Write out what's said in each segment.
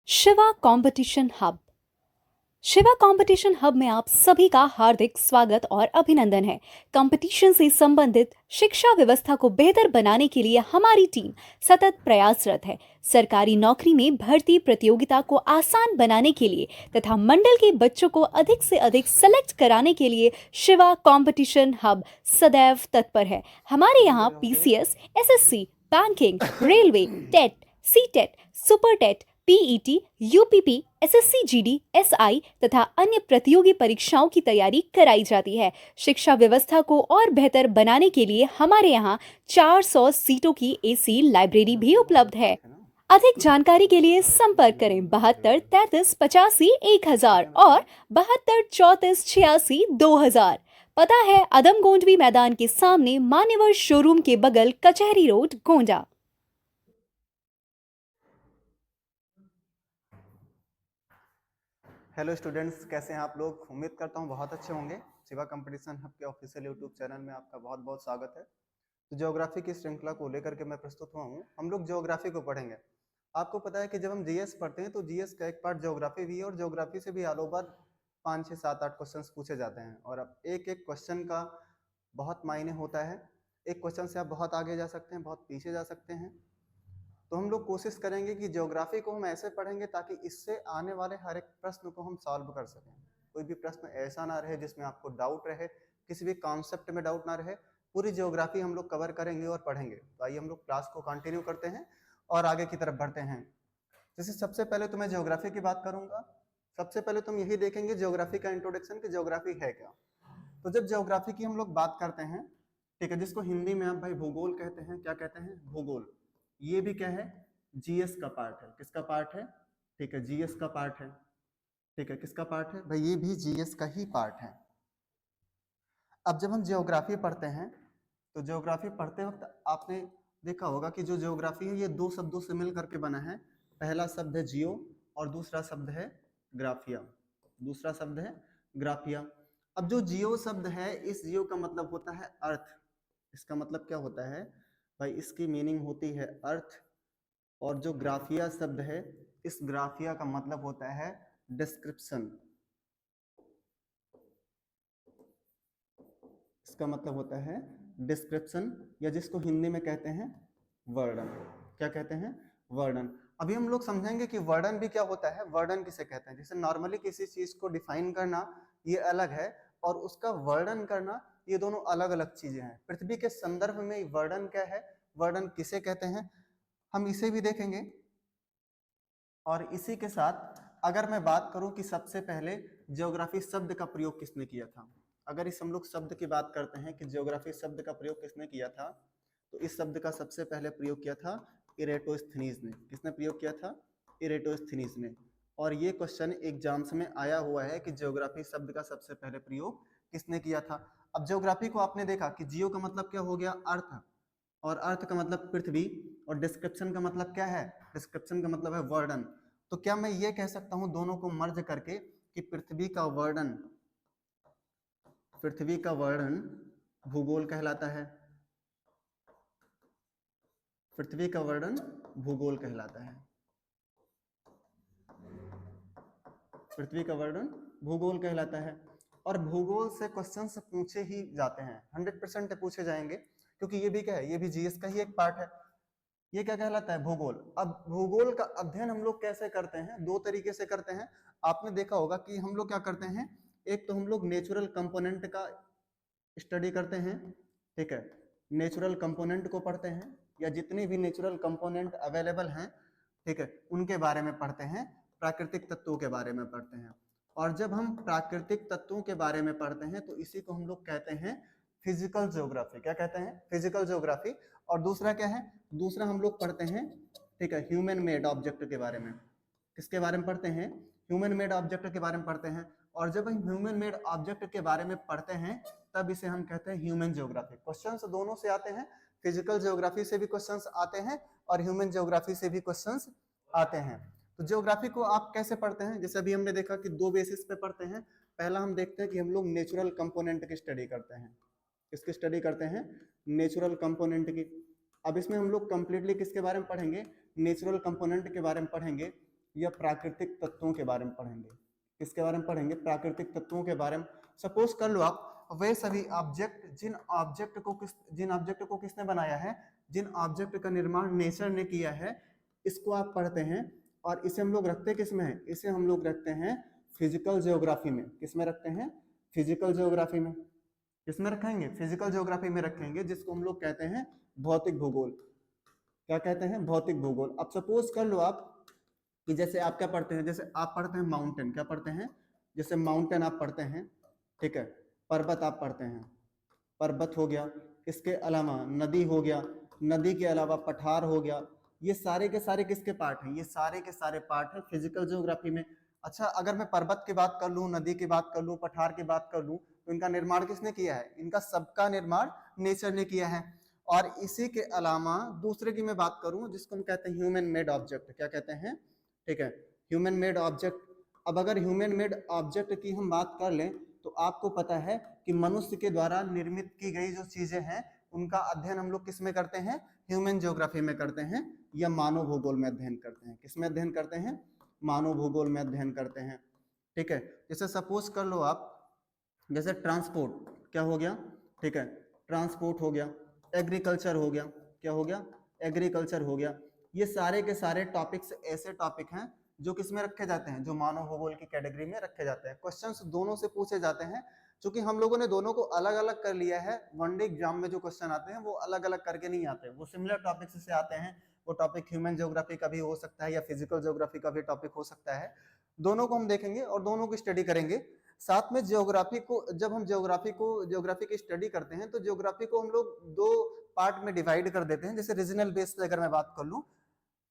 Shiva competition hub. Shiva competition hub में आप सभी का हार्दिक स्वागत और अभिनंदन है। कंपटीशन से संबंधित शिक्षा व्यवस्था को बेहतर बनाने के लिए हमारी टीम सतत प्रयासरत है। सरकारी नौकरी में भर्ती प्रतियोगिता को आसान बनाने के लिए तथा मंडल के बच्चों को अधिक से अधिक सेलेक्ट कराने के लिए शिवा कंपटीशन हब सदैव तत्पर है। हमारे यहाँ PCS, SSC, banking, railway, TET, CTET, super TET, PET, UPP, SSC GD, SI तथा अन्य प्रतियोगी परीक्षाओं की तैयारी कराई जाती है। शिक्षा व्यवस्था को और बेहतर बनाने के लिए हमारे यहाँ 400 सीटों की एसी लाइब्रेरी भी उपलब्ध है। अधिक जानकारी के लिए संपर्क करें 72 33 85 1000 और 72 34 86 2000। पता है अदम गोंडवी मैदान के सामने मान्यवर शोरूम के बगल कचहरी रोड, गोंडा। हेलो स्टूडेंट्स, कैसे हैं आप लोग? उम्मीद करता हूं बहुत अच्छे होंगे। शिवा कंपटीशन हब के ऑफिशियल यूट्यूब चैनल में आपका बहुत बहुत स्वागत है। तो ज्योग्राफी की श्रृंखला को लेकर के मैं प्रस्तुत हुआ हूं। हम लोग ज्योग्राफी को पढ़ेंगे। आपको पता है कि जब हम जीएस पढ़ते हैं तो जीएस का एक पार्ट ज्योग्राफी भी है और ज्योग्राफी से भी ऑल ओवर 5 6 7 8 क्वेश्चन पूछे जाते हैं। और अब एक एक क्वेश्चन का बहुत मायने होता है। एक क्वेश्चन से आप बहुत आगे जा सकते हैं, बहुत पीछे जा सकते हैं। तो हम लोग कोशिश करेंगे कि ज्योग्राफी को हम ऐसे पढ़ेंगे ताकि इससे आने वाले हर एक प्रश्न को हम सॉल्व कर सकें। कोई भी प्रश्न ऐसा ना रहे जिसमें आपको डाउट रहे, किसी भी कॉन्सेप्ट में डाउट ना रहे। पूरी ज्योग्राफी हम लोग कवर करेंगे और पढ़ेंगे। तो आइए हम लोग क्लास को कंटिन्यू करते हैं और आगे की तरफ बढ़ते हैं। जैसे सबसे पहले तो मैं ज्योग्राफी की बात करूंगा। सबसे पहले तुम यही देखेंगे ज्योग्राफी का इंट्रोडक्शन कि ज्योग्राफी है क्या। तो जब ज्योग्राफी की हम लोग बात करते हैं, ठीक है, जिसको हिंदी में आप भाई भूगोल कहते हैं, क्या कहते हैं? भूगोल। ये भी क्या है? जीएस का पार्ट है। किसका पार्ट है? ठीक है, जीएस का पार्ट है। ठीक है, किसका पार्ट है भाई? ये भी जीएस का ही पार्ट है। अब जब हम ज्योग्राफी पढ़ते हैं तो ज्योग्राफी पढ़ते वक्त आपने देखा होगा कि जो ज्योग्राफी है ये दो शब्दों से मिल करके बना है। पहला शब्द है जियो और दूसरा शब्द है ग्राफिया। दूसरा शब्द है ग्राफिया। अब जो जियो शब्द है, इस जियो का मतलब होता है अर्थ। इसका मतलब क्या होता है भाई? इसकी मीनिंग होती है अर्थ। और जो ग्राफिया शब्द है, इस ग्राफिया का मतलब होता है डिस्क्रिप्शन। इसका मतलब होता है डिस्क्रिप्शन, या जिसको हिंदी में कहते हैं वर्णन। क्या कहते हैं? वर्णन। अभी हम लोग समझेंगे कि वर्णन भी क्या होता है, वर्णन किसे कहते हैं। जैसे नॉर्मली किसी चीज को डिफाइन करना ये अलग है और उसका वर्णन करना ये दोनों अलग अलग चीजें हैं। पृथ्वी के संदर्भ में वर्णन क्या है, वर्णन किसे कहते हैं, हम इसे भी देखेंगे। और इसी के साथ अगर मैं बात करूं कि सबसे पहले ज्योग्राफी शब्द का प्रयोग किसने किया था, अगर इस हम लोग शब्द की बात करते हैं कि ज्योग्राफी शब्द का प्रयोग किसने किया था, तो इस शब्द का सबसे पहले प्रयोग किया था इरेटोस्थनीज ने। किसने प्रयोग किया था? इरेटोस्थनीज ने। और ये क्वेश्चन एग्जाम्स में आया हुआ है कि ज्योग्राफी शब्द का सबसे पहले प्रयोग किसने किया था। अब ज्योग्राफी को आपने देखा कि जियो का मतलब क्या हो गया? अर्थ। और अर्थ का मतलब पृथ्वी। और डिस्क्रिप्शन का मतलब क्या है? डिस्क्रिप्शन का मतलब है वर्णन। तो क्या मैं ये कह सकता हूं दोनों को मर्ज करके कि पृथ्वी का वर्णन भूगोल कहलाता है। पृथ्वी का वर्णन भूगोल कहलाता है। पृथ्वी का वर्णन भूगोल कहलाता है। और भूगोल से क्वेश्चंस पूछे ही जाते हैं, 100% पूछे जाएंगे, क्योंकि ये भी क्या है? ये भी जीएस का ही एक पार्ट है। ये क्या कहलाता है? भूगोल। अब भूगोल का अध्ययन हम लोग कैसे करते हैं? दो तरीके से करते हैं। आपने देखा होगा कि हम लोग क्या करते हैं, एक तो हम लोग नेचुरल कंपोनेंट का स्टडी करते हैं। ठीक है, नेचुरल कंपोनेंट को पढ़ते हैं, या जितने भी नेचुरल कंपोनेंट अवेलेबल हैं, ठीक है, उनके बारे में पढ़ते हैं। प्राकृतिक तत्वों के बारे में पढ़ते हैं। और जब हम प्राकृतिक तत्वों के बारे में पढ़ते हैं तो इसी को हम लोग कहते हैं फिजिकल ज्योग्राफी। क्या कहते हैं? Physical geography. और दूसरा क्या है? दूसरा हम लोग पढ़ते हैं, ठीक है, ह्यूमन मेड ऑब्जेक्ट के बारे में। किसके बारे में पढ़ते हैं? ह्यूमन मेड ऑब्जेक्ट के बारे में पढ़ते हैं। और जब हम ह्यूमन मेड ऑब्जेक्ट के बारे में पढ़ते हैं तब इसे हम कहते हैं ह्यूमन ज्योग्राफी। क्वेश्चंस दोनों से आते हैं, फिजिकल ज्योग्राफी से भी क्वेश्चंस आते हैं और ह्यूमन ज्योग्राफी से भी क्वेश्चंस आते हैं। तो ज्योग्राफी को आप कैसे पढ़ते हैं? जैसे अभी हमने देखा कि दो बेसिस पे पढ़ते हैं। पहला हम देखते हैं कि हम लोग नेचुरल कंपोनेंट की स्टडी करते हैं। किसकी स्टडी करते हैं? नेचुरल कंपोनेंट की। अब इसमें हम लोग कंप्लीटली किसके बारे में पढ़ेंगे? नेचुरल कंपोनेंट के बारे में पढ़ेंगे। या प्राकृतिक तत्वों के बारे में पढ़ेंगे। किसके बारे में पढ़ेंगे? प्राकृतिक तत्वों के बारे में। सपोज कर लो आप, वे सभी ऑब्जेक्ट जिन ऑब्जेक्ट को किसने बनाया है, जिन ऑब्जेक्ट का निर्माण नेचर ने किया है, इसको आप पढ़ते हैं। और इसे हम लोग रखते किस में है? इसे हम लोग रखते हैं फिजिकल जियोग्राफी में। किसमें रखते हैं? फिजिकल जियोग्राफी में। किसमें रखेंगे? फिजिकल जियोग्राफी में रखेंगे, जिसको हम लोग कहते हैं भौतिक भूगोल। क्या कहते हैं? भौतिक भूगोल। अब सपोज कर लो आप कि जैसे आप क्या पढ़ते हैं, जैसे आप पढ़ते हैं माउंटेन। क्या पढ़ते हैं? जैसे माउंटेन आप पढ़ते हैं, ठीक है। पर्वत आप पढ़ते हैं, पर्वत हो गया। इसके अलावा नदी हो गया, नदी के अलावा पठार हो गया। ये सारे के सारे किसके पार्ट हैं? ये सारे के सारे पार्ट हैं फिजिकल ज्योग्राफी में। अच्छा, अगर मैं पर्वत की बात कर लूं, नदी की बात कर लूं, पठार की बात कर लूं, तो इनका निर्माण किसने किया है? इनका सबका निर्माण नेचर ने किया है। और इसी के अलावा दूसरे की मैं बात करूं, जिसको हम कहते हैं ह्यूमन मेड ऑब्जेक्ट। क्या कहते हैं? ठीक है, ह्यूमन मेड ऑब्जेक्ट। अब अगर ह्यूमन मेड ऑब्जेक्ट की हम बात कर लें, तो आपको पता है कि मनुष्य के द्वारा निर्मित की गई जो चीजें हैं, उनका अध्ययन हम लोग किस में करते हैं? ह्यूमन ज्योग्राफी में करते हैं, या मानव भूगोल में अध्ययन करते हैं। किस में अध्ययन करते हैं? मानव भूगोल में अध्ययन करते हैं, ठीक है। जैसे सपोज कर लो आप, जैसे ट्रांसपोर्ट क्या हो गया? ठीक है, ट्रांसपोर्ट हो गया। एग्रीकल्चर हो गया। क्या हो गया? एग्रीकल्चर हो गया। ये सारे के सारे टॉपिक्स ऐसे टॉपिक हैं जो किसमें रखे जाते हैं? जो मानव भूगोल की कैटेगरी में रखे जाते हैं। क्वेश्चंस दोनों से पूछे जाते हैं। क्योंकि हम लोगों ने दोनों को अलग अलग कर लिया है, वनडे एग्जाम में जो क्वेश्चन आते हैं वो अलग अलग करके नहीं आते, वो सिमिलर टॉपिक्स से आते हैं। वो टॉपिक ह्यूमन ज्योग्राफी का भी हो सकता है या फिजिकल ज्योग्राफी का भी टॉपिक हो सकता है। दोनों को हम देखेंगे और दोनों की स्टडी करेंगे। साथ में ज्योग्राफी को, जब हम ज्योग्राफी की स्टडी करते हैं, तो ज्योग्राफी को हम लोग दो पार्ट में डिवाइड कर देते हैं। जैसे रीजनल बेस पे अगर मैं बात कर लूं,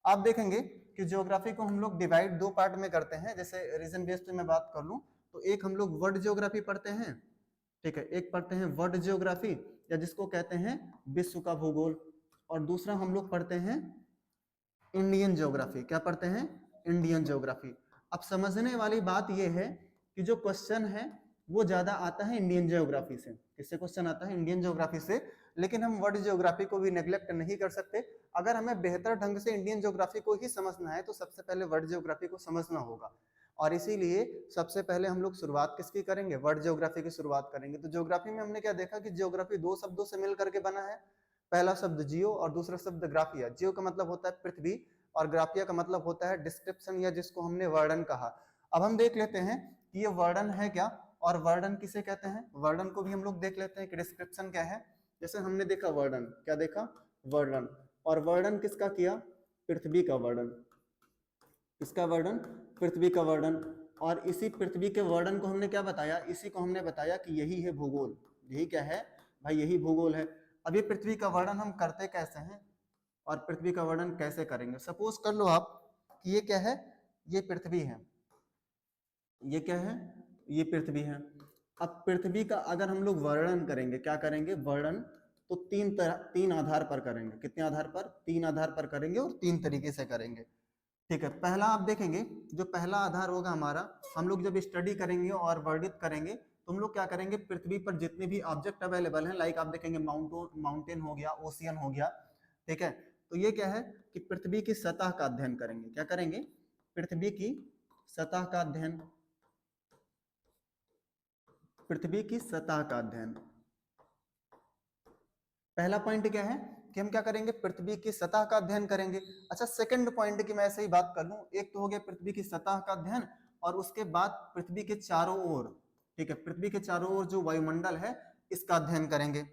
आप देखेंगे कि ज्योग्राफी को हम लोग डिवाइड दो पार्ट में करते हैं। जैसे रीजन बेस पे मैं बात कर लूं, तो एक हम लोग वर्ल्ड ज्योग्राफी पढ़ते हैं, ठीक है। एक पढ़ते हैं वर्ल्ड ज्योग्राफी, या जिसको कहते हैं विश्व का भूगोल। और दूसरा हम लोग पढ़ते हैं इंडियन ज्योग्राफी। क्या पढ़ते हैं? Indian geography. अब समझने वाली बात यह है कि जो क्वेश्चन है वो ज्यादा आता है इंडियन ज्योग्राफी से। किससे क्वेश्चन आता है? इंडियन ज्योग्राफी से। लेकिन हम वर्ल्ड ज्योग्राफी को भी नेग्लेक्ट नहीं कर सकते। अगर हमें बेहतर ढंग से इंडियन ज्योग्राफी को ही समझना है, तो सबसे पहले वर्ल्ड ज्योग्राफी को समझना होगा। और इसीलिए सबसे पहले हम लोग शुरुआत किसकी करेंगे? वर्ल्ड ज्योग्राफी की शुरुआत करेंगे। तो ज्योग्राफी में हमने क्या देखा कि ज्योग्राफी दो शब्दों से मिल करके बना है। पहला शब्द जियो और दूसरा शब्द ग्राफिया। जियो का मतलब होता है पृथ्वी, और ग्राफिया का मतलब होता है डिस्क्रिप्शन, या जिसको हमने वर्णन कहा। अब हम देख लेते हैं कि ये वर्णन है क्या, और वर्णन किसे कहते हैं। वर्णन को भी हम लोग देख लेते हैं कि डिस्क्रिप्शन क्या है। जैसे हमने देखा वर्णन, क्या देखा? वर्णन। और वर्णन किसका किया? पृथ्वी का वर्णन। किसका वर्णन? पृथ्वी का वर्णन। और इसी पृथ्वी के वर्णन को हमने क्या बताया? इसी को हमने बताया कि यही है भूगोल। यही क्या है भाई? यही भूगोल है। अब ये पृथ्वी का वर्णन हम करते कैसे हैं, और पृथ्वी का वर्णन कैसे करेंगे? सपोज कर लो आप कि ये क्या है? ये पृथ्वी है। ये क्या है? ये पृथ्वी है। अब पृथ्वी का अगर हम लोग वर्णन करेंगे, क्या करेंगे? वर्णन तो तीन आधार पर करेंगे। कितने आधार पर? तीन आधार पर करेंगे, और तीन तरीके से करेंगे, ठीक है। पहला आप देखेंगे, जो पहला आधार होगा हमारा, हम लोग जब स्टडी करेंगे और वर्णित करेंगे, तो हम लोग क्या करेंगे? पृथ्वी पर जितने भी ऑब्जेक्ट अवेलेबल हैं, लाइक आप देखेंगे माउंटेन हो गया, ओशियन हो गया, ठीक है। तो ये क्या है कि पृथ्वी की सतह का अध्ययन करेंगे। क्या करेंगे? पृथ्वी की सतह का अध्ययन। पृथ्वी की सतह का अध्ययन। पहला पॉइंट क्या है कि हम क्या करेंगे? पृथ्वी की सतह का अध्ययन करेंगे। अच्छा, सेकंड पॉइंट की मैं ऐसे ही बात कर लूं, एक तो हो गया पृथ्वी की सतह का अध्ययन, और उसके बाद पृथ्वी के चारों ओर, ठीक है, पृथ्वी के चारों ओर जो वायुमंडल है, इसका अध्ययन करेंगे।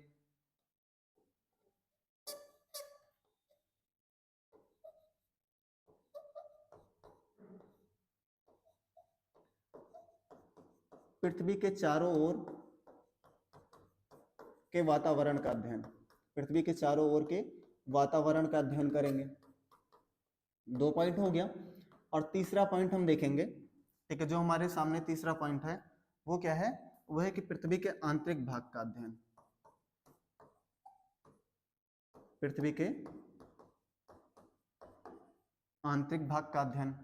पृथ्वी के चारों ओर के वातावरण का अध्ययन। पृथ्वी के चारों ओर के वातावरण का अध्ययन करेंगे। दो पॉइंट हो गया। और तीसरा पॉइंट हम देखेंगे, ठीक है, जो हमारे सामने तीसरा पॉइंट है वो क्या है? वो है कि पृथ्वी के आंतरिक भाग का अध्ययन। पृथ्वी के आंतरिक भाग का अध्ययन।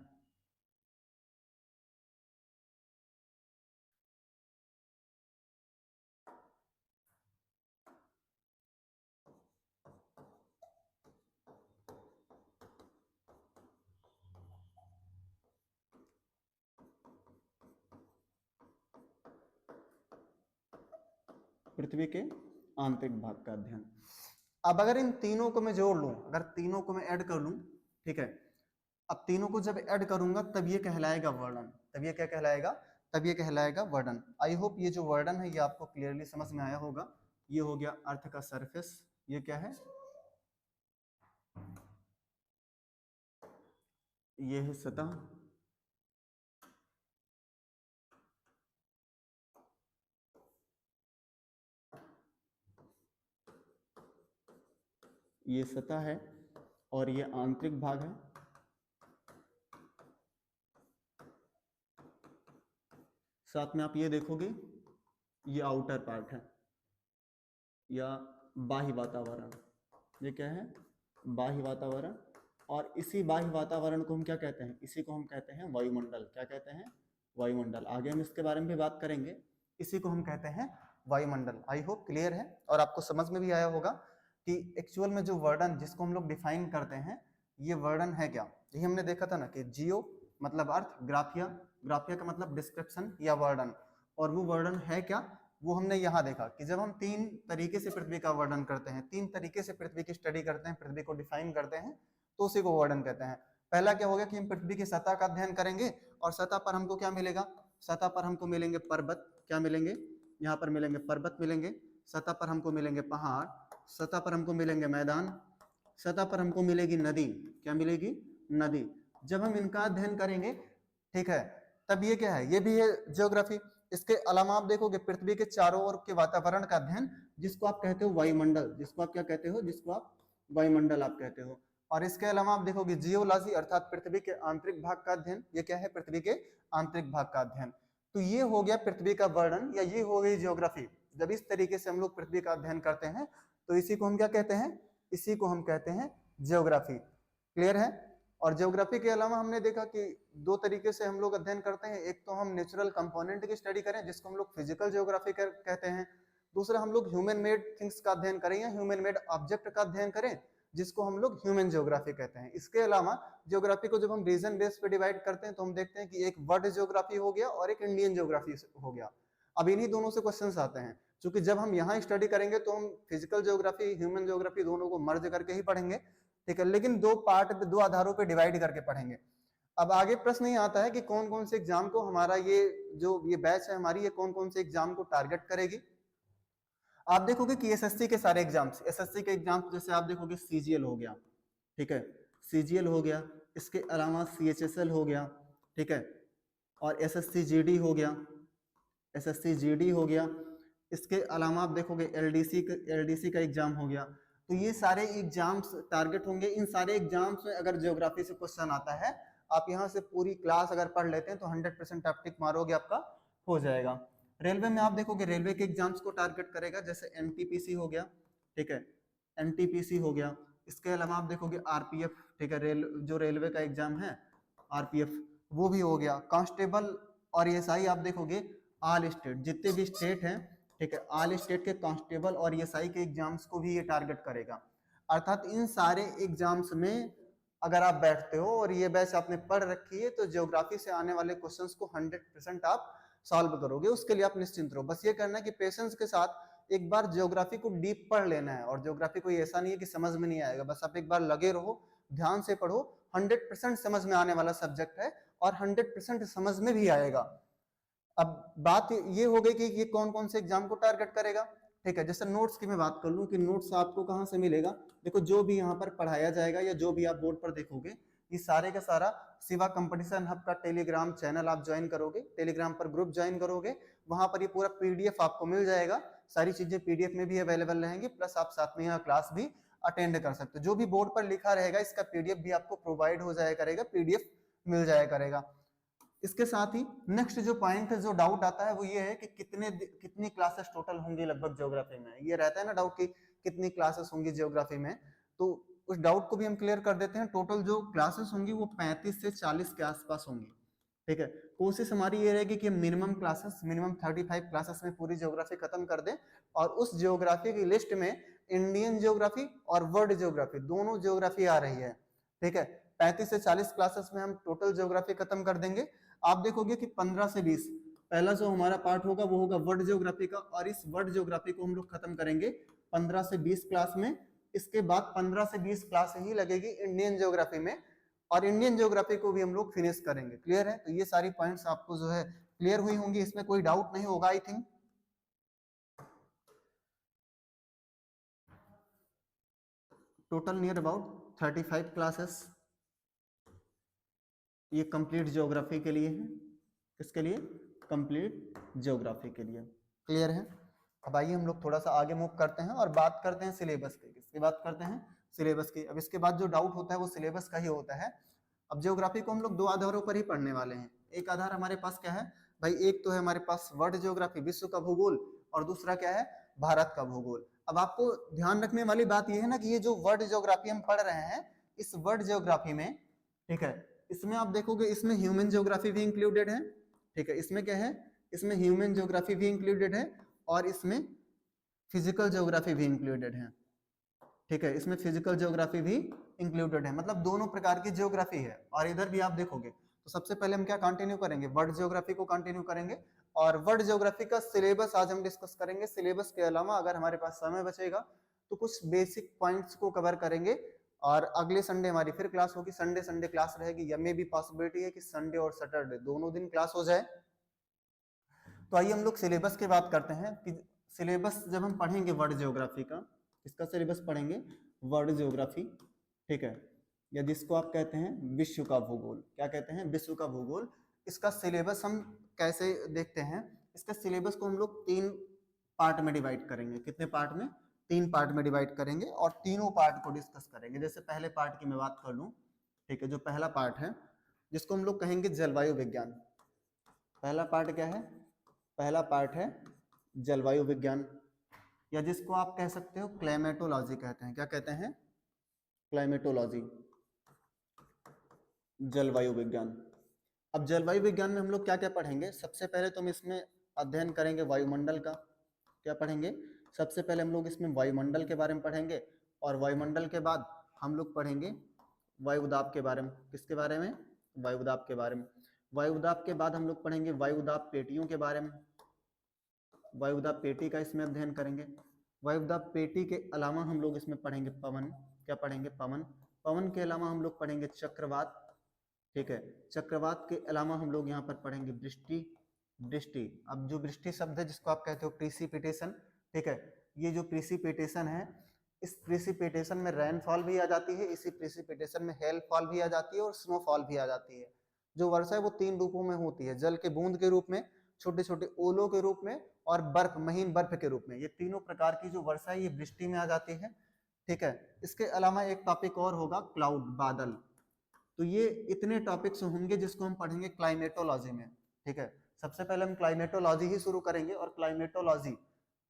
पृथ्वी के आंतरिक भाग का अध्ययन। अब अगर इन तीनों को मैं जोड़ लूं, अगर तीनों को मैं ऐड कर लूं, ठीक है, अब तीनों को जब ऐड करूंगा तब ये कहलाएगा वर्णन। तब ये क्या कहलाएगा? तब ये कहलाएगा वर्णन। आई होप ये जो वर्णन है ये आपको क्लियरली समझ में आया होगा। ये हो गया अर्थ का सरफेस, ये क्या है? ये है सतह, ये सतह है, और ये आंतरिक भाग है, साथ में आप ये देखोगे ये आउटर पार्ट है या बाह्य वातावरण। ये क्या है? बाह्य वातावरण। और इसी बाह्य वातावरण को हम क्या कहते हैं? इसी को हम कहते हैं वायुमंडल। क्या कहते हैं? वायुमंडल। आगे हम इसके बारे में भी बात करेंगे। इसी को हम कहते हैं वायुमंडल। आई होप क्लियर है और आपको समझ में भी आया होगा कि एक्चुअल में जो वर्णन जिसको हम लोग डिफाइन करते हैं, ये वर्णन है क्या। यही हमने देखा था ना कि जियो मतलब अर्थ, ग्राफिया, ग्राफिया का मतलब डिस्क्रिप्शन या वर्णन, और वो वर्णन है क्या, वो हमने यहाँ देखा कि जब हम तीन तरीके से पृथ्वी का वर्णन करते हैं, तीन तरीके से पृथ्वी की स्टडी करते हैं, पृथ्वी को डिफाइन करते हैं, तो उसी को वर्णन कहते हैं। पहला क्या हो गया कि हम पृथ्वी की सतह का अध्ययन करेंगे, और सतह पर हमको क्या मिलेगा? सतह पर हमको मिलेंगे पर्वत। क्या मिलेंगे? यहाँ पर मिलेंगे पर्वत मिलेंगे, सतह पर हमको मिलेंगे पहाड़, सतह पर हमको मिलेंगे मैदान, सतह पर हमको मिलेगी नदी। क्या मिलेगी? नदी। जब हम इनका अध्ययन करेंगे, ठीक है, तब ये क्या है? ये भी है ज्योग्राफी। इसके अलावा आप देखोगे पृथ्वी के चारों ओर के वातावरण का अध्ययन, जिसको आप कहते हो वायुमंडल। जिसको आप क्या कहते हो? जिसको आप वायुमंडल आप कहते हो। और इसके अलावा आप देखोगे जियोलॉजी अर्थात पृथ्वी के आंतरिक भाग का अध्ययन। ये क्या है? पृथ्वी के आंतरिक भाग का अध्ययन। तो ये हो गया पृथ्वी का वर्णन या ये हो गई ज्योग्राफी। जब इस तरीके से हम लोग पृथ्वी का अध्ययन करते हैं तो इसी को हम क्या कहते हैं? इसी को हम कहते हैं ज्योग्राफी। क्लियर है? और ज्योग्राफी के अलावा हमने देखा कि दो तरीके से हम लोग अध्ययन करते हैं। एक तो हम नेचुरल कंपोनेंट की स्टडी करें जिसको हम लोग फिजिकल ज्योग्राफी कहते हैं। दूसरा हम लोग ह्यूमन मेड थिंग्स का अध्ययन करें या ह्यूमन मेड ऑब्जेक्ट का अध्ययन करें जिसको हम लोग ह्यूमन ज्योग्राफी कहते हैं। इसके अलावा ज्योग्राफी को जब हम रीजन बेस पे डिवाइड करते हैं तो हम देखते हैं कि एक वर्ल्ड ज्योग्राफी हो गया और एक इंडियन ज्योग्राफी हो गया। अब इन्हीं दोनों से क्वेश्चंस आते हैं, क्योंकि जब हम यहाँ स्टडी करेंगे तो हम फिजिकल ज्योग्राफी ह्यूमन ज्योग्राफी दोनों को मर्ज करके ही पढ़ेंगे, ठीक है, लेकिन दो पार्ट पे, दो आधारों पे डिवाइड करके पढ़ेंगे। अब आगे प्रश्न ये आता है कि कौन कौन से एग्जाम को हमारा ये बैच है हमारी, ये कौन कौन से एग्जाम को टारगेट करेगी। आप देखोगे कि एसएससी के सारे एग्जाम्स, एसएससी के एग्जाम्स जैसे आप देखोगे सीजीएल हो गया, ठीक है, सीजीएल हो गया, इसके अलावा सीएचएसएल हो गया, ठीक है, और एसएससी जीडी हो गया, एसएससी जीडी हो गया। इसके अलावा आप देखोगे एलडीसी का एग्जाम हो गया। तो ये सारे एग्जाम्स टारगेट होंगे। इन सारे एग्जाम्स में अगर ज्योग्राफी से क्वेश्चन आता है, आप यहाँ से पूरी क्लास अगर पढ़ लेते हैं तो 100% आप टिक मारोगे, आपका हो जाएगा। रेलवे में आप देखोगे रेलवे के एग्जाम्स को टारगेट करेगा, जैसे एनटीपीसी हो गया, ठीक है, एनटीपीसी हो गया। इसके अलावा आप देखोगे आरपीएफ, ठीक है, जो रेलवे का एग्जाम है आरपीएफ, वो भी हो गया। कांस्टेबल और एएसआई आप देखोगे ऑल स्टेट, जितने भी स्टेट हैं, ठीक है, ऑल स्टेट के कांस्टेबल और एएसआई के एग्जाम्स को भी ये टारगेट करेगा। अर्थात इन सारे एग्जाम्स में अगर आप बैठते हो और ये बैच आपने पढ़ रखी है तो ज्योग्राफी से आने वाले क्वेश्चंस को 100% आप सॉल्व करोगे। उसके लिए आप निश्चिंत रहो। बस ये करना है कि पेशेंस के साथ एक बार ज्योग्राफी को डीप पढ़ लेना है। और ज्योग्राफी कोई ऐसा नहीं है कि समझ में नहीं आएगा, बस आप एक बार लगे रहो, ध्यान से पढ़ो, 100% समझ में आने वाला सब्जेक्ट है और 100% समझ में भी आएगा। अब बात ये हो गई कि ये कौन कौन से एग्जाम को टारगेट करेगा, ठीक है। जैसे नोट्स की मैं बात कर लूं कि नोट्स आपको कहां से मिलेगा। देखो, जो भी यहाँ पर पढ़ाया जाएगा या जो भी आप बोर्ड पर देखोगे, ये सारे का सारा शिवा कंपटीशन हब का टेलीग्राम चैनल आप ज्वाइन करोगे, टेलीग्राम पर ग्रुप ज्वाइन करोगे, वहां पर ये पूरा पीडीएफ आपको मिल जाएगा। सारी चीजें पीडीएफ में भी अवेलेबल रहेंगी, प्लस आप साथ में यहाँ क्लास भी अटेंड कर सकते हो। जो भी बोर्ड पर लिखा रहेगा इसका पीडीएफ भी आपको प्रोवाइड हो जाया करेगा, पीडीएफ मिल जाया करेगा। इसके साथ ही नेक्स्ट जो पॉइंट है, जो डाउट आता है, वो ये है कि कितनी क्लासेस टोटल होंगी लगभग ज्योग्राफी में। ये रहता है ना डाउट कि कितनी क्लासेस होंगी ज्योग्राफी में, तो उस डाउट को भी हम क्लियर कर देते हैं। टोटल जो क्लासेस होंगी वो 35 से 40 के आसपास होंगी, ठीक है। कोशिश हमारी ये रहेगी कि मिनिमम 35 क्लासेस में पूरी ज्योग्राफी खत्म कर दें, और उस ज्योग्राफी की लिस्ट में इंडियन ज्योग्राफी और वर्ल्ड ज्योग्राफी दोनों ज्योग्राफी आ रही है, ठीक है। 35 से 40 क्लासेस में हम टोटल ज्योग्राफी खत्म कर देंगे। आप देखोगे कि 15 से 20 पहला जो हमारा पार्ट होगा वो होगा वर्ल्ड ज्योग्राफी का, और इस वर्ल्ड ज्योग्राफी को हम लोग खत्म करेंगे 15 से 20 क्लास में। इसके बाद 15 से 20 क्लास ही लगेगी इंडियन ज्योग्राफी में, और इंडियन ज्योग्राफी को भी हम लोग फिनिश करेंगे। क्लियर है? तो ये सारी पॉइंट्स आपको जो है क्लियर हुई होंगी, इसमें कोई डाउट नहीं होगा I think. Total near about 35 classes ये कंप्लीट ज्योग्राफी के लिए है। किसके लिए? कंप्लीट ज्योग्राफी के लिए। क्लियर है? अब आइए हम लोग थोड़ा सा आगे मूव करते हैं और बात करते हैं सिलेबस की। किसकी बात करते हैं? सिलेबस की। अब इसके बाद जो डाउट होता है वो सिलेबस का ही होता है। अब ज्योग्राफी को हम लोग दो आधारों पर ही पढ़ने वाले हैं। एक आधार हमारे पास क्या है भाई? एक तो है हमारे पास वर्ल्ड ज्योग्राफी, विश्व का भूगोल, और दूसरा क्या है? भारत का भूगोल। अब आपको ध्यान रखने वाली बात यह है ना कि ये जो वर्ल्ड ज्योग्राफी हम पढ़ रहे हैं, इस वर्ल्ड ज्योग्राफी में, ठीक है, इसमें आप देखोगे इसमें ह्यूमन ज्योग्राफी भी इंक्लूडेड है। ठीक है, इसमें क्या है? इसमें ह्यूमन ज्योग्राफी भी इंक्लूडेड है, और इसमें फिजिकल ज्योग्राफी भी इंक्लूडेड है। ठीक है, इसमें फिजिकल ज्योग्राफी भी इंक्लूडेड है, मतलब दोनों प्रकार की ज्योग्राफी है। और इधर भी आप देखोगे तो सबसे पहले हम क्या कंटिन्यू करेंगे? वर्ल्ड ज्योग्राफी को कंटिन्यू करेंगे, और वर्ल्ड ज्योग्राफी का सिलेबस आज हम डिस्कस करेंगे। सिलेबस के अलावा अगर हमारे पास समय बचेगा तो कुछ बेसिक पॉइंट्स को कवर करेंगे, और अगले संडे हमारी फिर क्लास होगी। संडे संडे क्लास रहेगी, या मे भी पॉसिबिलिटी है कि संडे और सैटरडे दोनों दिन क्लास हो जाए। तो आइए हम लोग सिलेबस की बात करते हैं कि सिलेबस जब हम पढ़ेंगे वर्ल्ड ज्योग्राफी का, इसका सिलेबस पढ़ेंगे वर्ल्ड ज्योग्राफी, ठीक है, या जिसको आप कहते हैं विश्व का भूगोल। क्या कहते हैं? विश्व का भूगोल। इसका सिलेबस हम कैसे देखते हैं? इसका सिलेबस को हम लोग 3 पार्ट में डिवाइड करेंगे। कितने पार्ट में? 3 पार्ट में डिवाइड करेंगे, और तीनों पार्ट को डिस्कस करेंगे। जैसे पहले पार्ट की मैं बात कर लूं, ठीक है, जो पहला पार्ट है जिसको हम लोग कहेंगे जलवायु विज्ञान। पहला पार्ट क्या है? पहला पार्ट है जलवायु विज्ञान, या जिसको आप कह सकते हो क्लाइमेटोलॉजी कहते हैं। क्या कहते हैं? क्लाइमेटोलॉजी, जलवायु विज्ञान। अब जलवायु विज्ञान में हम लोग क्या क्या पढ़ेंगे? सबसे पहले तो हम इसमें अध्ययन करेंगे वायुमंडल का। क्या पढ़ेंगे? सबसे पहले हम लोग इसमें वायुमंडल के बारे में पढ़ेंगे, और वायुमंडल के बाद हम लोग पढ़ेंगे वायुदाब के बारे में। किसके बारे में? वायुदाब के बारे में। वायुदाब के बाद हम लोग पढ़ेंगे वायुदाब पेटियों के बारे में। वायुदाब पेटी का इसमें अध्ययन करेंगे। वायुदाब पेटी के अलावा हम लोग इसमें पढ़ेंगे पवन। क्या पढ़ेंगे? पवन। पवन के अलावा हम लोग पढ़ेंगे चक्रवात। ठीक है, चक्रवात के अलावा हम लोग यहाँ पर पढ़ेंगे वृष्टि। वृष्टि, अब जो वृष्टि शब्द है जिसको आप कहते हो प्रीसिपिटेशन, ठीक है, ये जो प्रीसिपिटेशन है, इस प्रीसिपिटेशन में रेनफॉल भी आ जाती है, इसी प्रीसिपिटेशन में हेलफॉल भी आ जाती है, और स्नोफॉल भी आ जाती है। जो वर्षा है वो 3 रूपों में होती है, जल के बूंद के रूप में, छोटे छोटे ओलों के रूप में, और बर्फ, महीन बर्फ के रूप में। ये तीनों प्रकार की जो वर्षा है ये वृष्टि में आ जाती है। ठीक है, इसके अलावा एक टॉपिक और होगा क्लाउड, बादल। तो ये इतने टॉपिक्स होंगे जिसको हम पढ़ेंगे क्लाइमेटोलॉजी में। ठीक है, सबसे पहले हम क्लाइमेटोलॉजी ही शुरू करेंगे, और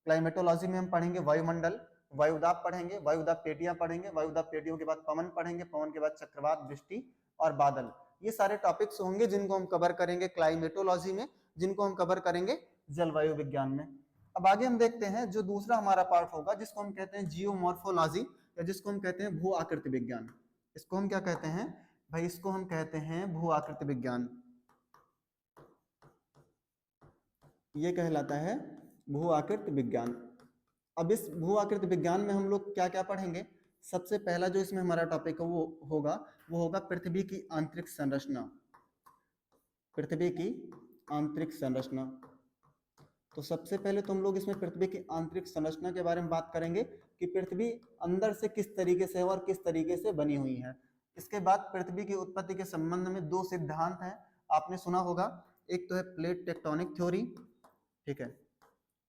क्लाइमेटोलॉजी में हम पढ़ेंगे वायुमंडल, वायुदाब पढ़ेंगे, वायुदाब पेटियां पढ़ेंगे, वायुदाब पेटियों के बाद पवन पढ़ेंगे, पवन के बाद चक्रवात, वृष्टि और बादल। ये सारे टॉपिक्स होंगे जिनको हम कवर करेंगे क्लाइमेटोलॉजी में, जिनको हम कवर करेंगे जलवायु विज्ञान में। अब आगे हम देखते हैं जो दूसरा हमारा पार्ट होगा जिसको हम कहते हैं जियोमॉर्फोलॉजी, या जिसको हम कहते हैं भू आकृति विज्ञान। इसको हम क्या कहते हैं भाई? इसको हम कहते हैं भू आकृति विज्ञान। ये कहलाता है भू आकृति विज्ञान। अब इस भू आकृति विज्ञान में हम लोग क्या क्या पढ़ेंगे? सबसे पहला जो इसमें हमारा टॉपिक है वो होगा पृथ्वी की आंतरिक संरचना। पृथ्वी की आंतरिक संरचना। तो सबसे पहले तो हम लोग इसमें पृथ्वी की आंतरिक संरचना के बारे में बात करेंगे कि पृथ्वी अंदर से किस तरीके से और किस तरीके से बनी हुई है। इसके बाद पृथ्वी की उत्पत्ति के संबंध में 2 सिद्धांत हैं, आपने सुना होगा। एक तो है प्लेट टेक्टोनिक थ्योरी, ठीक है,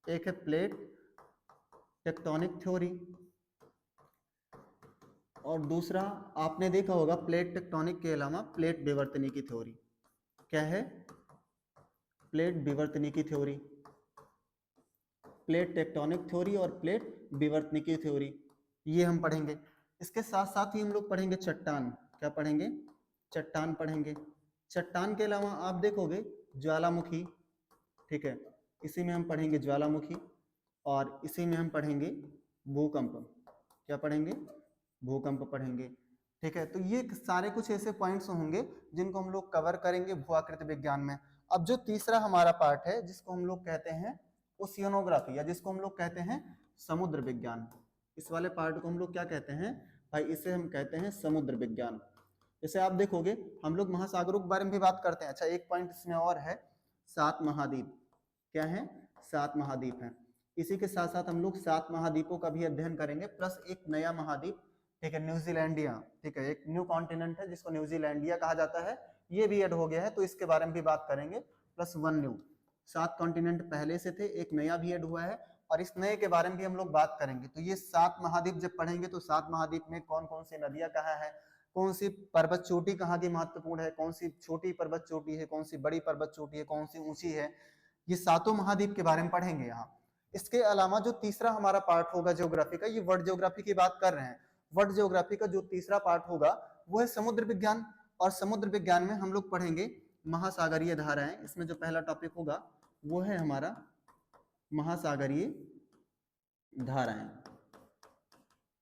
एक है प्लेट टेक्टोनिक थ्योरी, और दूसरा आपने देखा होगा प्लेट टेक्टोनिक के अलावा प्लेट विवर्तनिकी थ्योरी। क्या है? प्लेट विवर्तनिकी थ्योरी। प्लेट टेक्टोनिक थ्योरी और प्लेट विवर्तनिकी थ्योरी, ये हम पढ़ेंगे। इसके साथ साथ ही हम लोग पढ़ेंगे चट्टान। क्या पढ़ेंगे? चट्टान पढ़ेंगे। चट्टान के अलावा आप देखोगे ज्वालामुखी, ठीक है, इसी में हम पढ़ेंगे ज्वालामुखी, और इसी में हम पढ़ेंगे भूकंप। क्या पढ़ेंगे? भूकंप पढ़ेंगे। ठीक है, तो ये सारे कुछ ऐसे पॉइंट्स होंगे जिनको हम लोग कवर करेंगे भू आकृति विज्ञान में। अब जो तीसरा हमारा पार्ट है जिसको हम लोग कहते हैं ओशियनोग्राफी, या जिसको हम लोग कहते हैं समुद्र विज्ञान, इस वाले पार्ट को हम लोग क्या कहते हैं भाई, इसे हम कहते हैं समुद्र विज्ञान। जैसे आप देखोगे हम लोग महासागरों के बारे में भी बात करते हैं। अच्छा, एक पॉइंट इसमें और है, 7 महाद्वीप। क्या है? 7 महाद्वीप हैं। इसी के साथ साथ हम लोग 7 महाद्वीपों का भी अध्ययन करेंगे, प्लस एक नया महाद्वीप, ठीक है, न्यूजीलैंडिया, ठीक है, एक न्यू कॉन्टिनेंट है जिसको न्यूजीलैंडिया कहा जाता है, ये भी ऐड हो गया है, तो इसके बारे में भी बात करेंगे, प्लस 1 न्यू। 7 कॉन्टिनेंट पहले से थे, एक नया भी ऐड हुआ है, और इस नए के बारे में भी हम लोग बात करेंगे। तो ये 7 महाद्वीप जब पढ़ेंगे तो 7 महाद्वीप में कौन कौन सी नदियां कहाँ है, कौन सी पर्वत चोटी कहाँ की महत्वपूर्ण है, कौन सी छोटी पर्वत चोटी है, कौन सी बड़ी पर्वत चोटी है, कौन सी ऊंची है, ये सातों महाद्वीप के बारे में पढ़ेंगे यहाँ। इसके अलावा जो तीसरा हमारा पार्ट होगा ज्योग्राफी का, ये वर्ल्ड ज्योग्राफी की बात कर रहे हैं, वर्ल्ड ज्योग्राफी का जो तीसरा पार्ट होगा वो है समुद्र विज्ञान। और समुद्र विज्ञान में हम लोग पढ़ेंगे महासागरीय धाराएं। इसमें जो पहला टॉपिक होगा वो है हमारा महासागरीय धाराएं।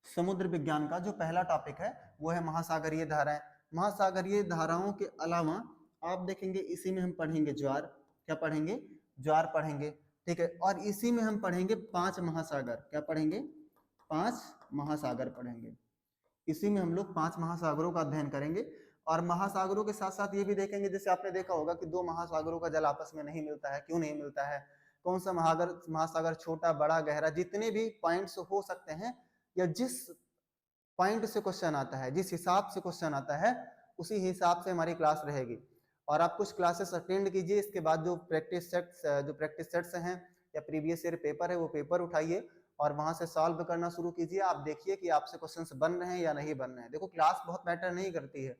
समुद्र विज्ञान का जो पहला टॉपिक है वो है महासागरीय धाराएं। महासागरीय धाराओं के अलावा आप देखेंगे इसी में हम पढ़ेंगे ज्वार। क्या पढ़ेंगे? ज्वार पढ़ेंगे, ठीक है। और इसी में हम पढ़ेंगे 5 महासागर। क्या पढ़ेंगे? 5 महासागर पढ़ेंगे। इसी में हम लोग 5 महासागरों का अध्ययन करेंगे। और महासागरों के साथ साथ ये भी देखेंगे, जैसे आपने देखा होगा कि 2 महासागरों का जल आपस में नहीं मिलता है, क्यों नहीं मिलता है, कौन सा महासागर छोटा, बड़ा, गहरा, जितने भी पॉइंट्स हो सकते हैं, या जिस पॉइंट से क्वेश्चन आता है, जिस हिसाब से क्वेश्चन आता है, उसी हिसाब से हमारी क्लास रहेगी। और आप कुछ क्लासेस अटेंड कीजिए, इसके बाद जो प्रैक्टिस सेट्स हैं या प्रीवियस ईयर पेपर है वो पेपर उठाइए और वहां से सॉल्व करना शुरू कीजिए। आप देखिए कि आपसे क्वेश्चंस बन रहे हैं या नहीं बन रहे हैं। देखो, क्लास बहुत मैटर नहीं करती है।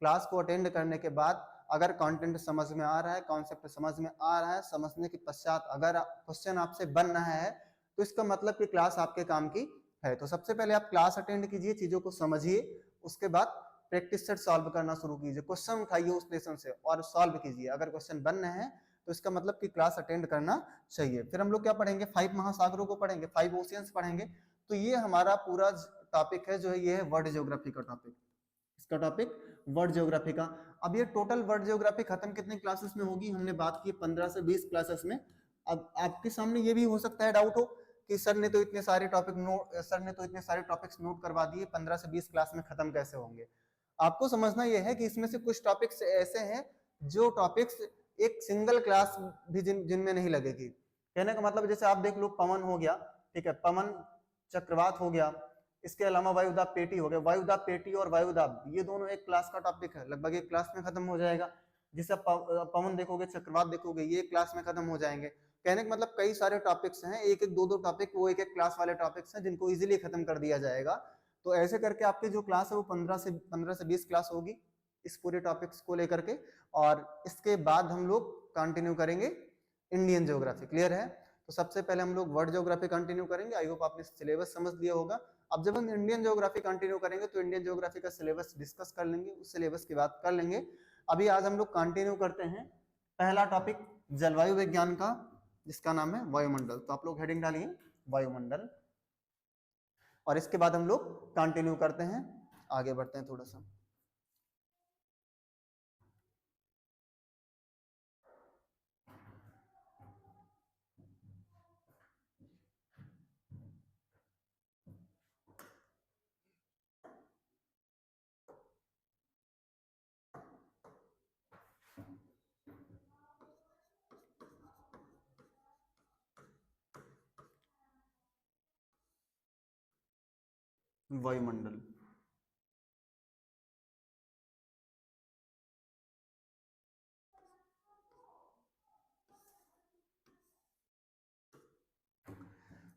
क्लास को अटेंड करने के बाद अगर कंटेंट समझ में आ रहा है, कॉन्सेप्ट समझ में आ रहा है, समझने के पश्चात अगर क्वेश्चन आपसे बन रहा है तो इसका मतलब कि क्लास आपके काम की है। तो सबसे पहले आप क्लास अटेंड कीजिए, चीजों को समझिए, उसके बाद प्रैक्टिस सेट सॉल्व करना शुरू कीजिए, क्वेश्चन उठाइए उस लेसन से और सॉल्व कीजिए। अगर क्वेश्चन बन रहे हैं तो इसका मतलब कि क्लास अटेंड करना चाहिए। फिर हम लोग क्या पढ़ेंगे? 5 महासागरों को पढ़ेंगे, 5 ओशियंस पढ़ेंगे। तो ये हमारा पूरा टॉपिक है जो है, ये है वर्ल्ड ज्योग्राफी का टॉपिक। इसका टॉपिक वर्ल्ड ज्योग्राफी का। अब ये टोटल वर्ल्ड ज्योग्राफी खत्म कितने क्लासेस में होगी? हमने बात की 15 से 20 क्लासेस में। अब आपके सामने ये भी हो सकता है डाउट हो कि सर ने तो इतने सारे टॉपिक्स नोट करवा दिए, 15 से 20 क्लास में खत्म कैसे होंगे? आपको समझना यह है कि इसमें से कुछ टॉपिक्स ऐसे हैं जो टॉपिक्स एक सिंगल क्लास भी जिनमें नहीं लगेगी। कहने का मतलब जैसे आप देख लो, पवन हो गया, ठीक है, पवन चक्रवात हो गया, इसके अलावा वायुदाब पेटी हो गया। वायुदाब पेटी और वायुदाब ये दोनों एक क्लास का टॉपिक है, लगभग एक क्लास में खत्म हो जाएगा। जिसे पवन देखोगे, चक्रवात देखोगे, ये क्लास में खत्म हो जाएंगे। कहने का मतलब कई सारे टॉपिक्स हैं, एक एक दो टॉपिक, वो एक एक क्लास वाले टॉपिक्स हैं जिनको इजीली खत्म कर दिया जाएगा। तो ऐसे करके आपकी जो क्लास है वो 15 से 20 क्लास होगी इस पूरे टॉपिक्स को लेकर के। और इसके बाद हम लोग कंटिन्यू करेंगे इंडियन ज्योग्राफी। क्लियर है? तो सबसे पहले हम लोग वर्ल्ड ज्योग्राफी कंटिन्यू करेंगे। आई होप आपने सिलेबस समझ लिया होगा। अब जब हम इंडियन ज्योग्राफी कंटिन्यू करेंगे तो इंडियन ज्योग्राफी का सिलेबस डिस्कस कर लेंगे, उस सिलेबस की बात कर लेंगे। अभी आज हम लोग कंटिन्यू करते हैं पहला टॉपिक जलवायु विज्ञान का, जिसका नाम है वायुमंडल। तो आप लोग हेडिंग डालिए वायुमंडल, और इसके बाद हम लोग कंटिन्यू करते हैं, आगे बढ़ते हैं थोड़ा सा। वायुमंडल,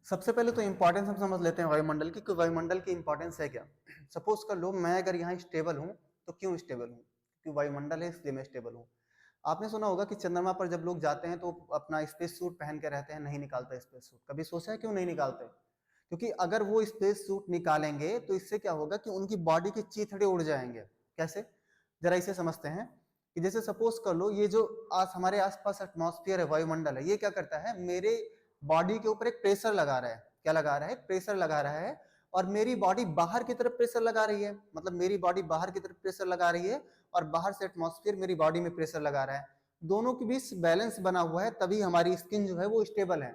सबसे पहले तो इंपॉर्टेंस हम समझ लेते हैं वायुमंडल की, कि वायुमंडल की इंपॉर्टेंस है क्या। सपोज कर लो मैं अगर यहाँ स्टेबल हूँ, तो क्यों स्टेबल हूँ? क्योंकि वायुमंडल है इसलिए मैं स्टेबल हूँ। आपने सुना होगा कि चंद्रमा पर जब लोग जाते हैं तो अपना स्पेस सूट पहन के रहते हैं, नहीं निकालते स्पेस सूट। कभी सोचा है क्यों नहीं निकालते? क्योंकि अगर वो स्पेस सूट निकालेंगे तो इससे क्या होगा कि उनकी बॉडी के चीथड़े उड़ जाएंगे। कैसे? जरा इसे समझते हैं कि जैसे सपोज कर लो, ये जो हमारे आसपास एटमॉस्फेयर है, वायुमंडल है, ये क्या करता है, मेरे बॉडी के ऊपर एक प्रेशर लगा रहा है। क्या लगा रहा है? प्रेशर लगा रहा है। और मेरी बॉडी बाहर की तरफ प्रेशर लगा रही है, मतलब मेरी बॉडी बाहर की तरफ प्रेशर लगा रही है और बाहर से एटमॉस्फेयर मेरी बॉडी में प्रेशर लगा रहा है। दोनों के बीच बैलेंस बना हुआ है, तभी हमारी स्किन जो है वो स्टेबल है।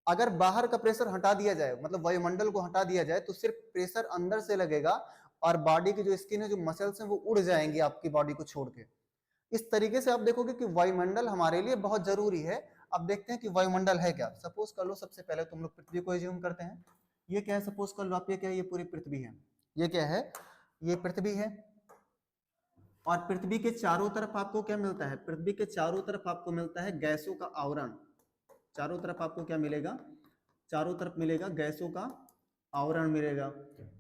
अगर बाहर का प्रेशर हटा दिया जाए, मतलब वायुमंडल को हटा दिया जाए, तो सिर्फ प्रेशर अंदर से लगेगा और बॉडी की जो स्किन है, जो मसल्स हैं, वो उड़ जाएंगी आपकी बॉडी को छोड़ के। इस तरीके से आप देखोगे कि वायुमंडल हमारे लिए बहुत जरूरी है। अब देखते हैं कि वायुमंडल है क्या। सपोज कर लो, सबसे पहले तुम लोग पृथ्वी को एज्यूम करते हैं। ये क्या है, सपोज कर लो आप, ये क्या है, ये पूरी पृथ्वी है। ये क्या है, ये पृथ्वी है। और पृथ्वी के चारों तरफ आपको क्या मिलता है, पृथ्वी के चारों तरफ आपको मिलता है गैसों का आवरण। चारों तरफ आपको क्या मिलेगा, चारों तरफ मिलेगा गैसों का आवरण मिलेगा।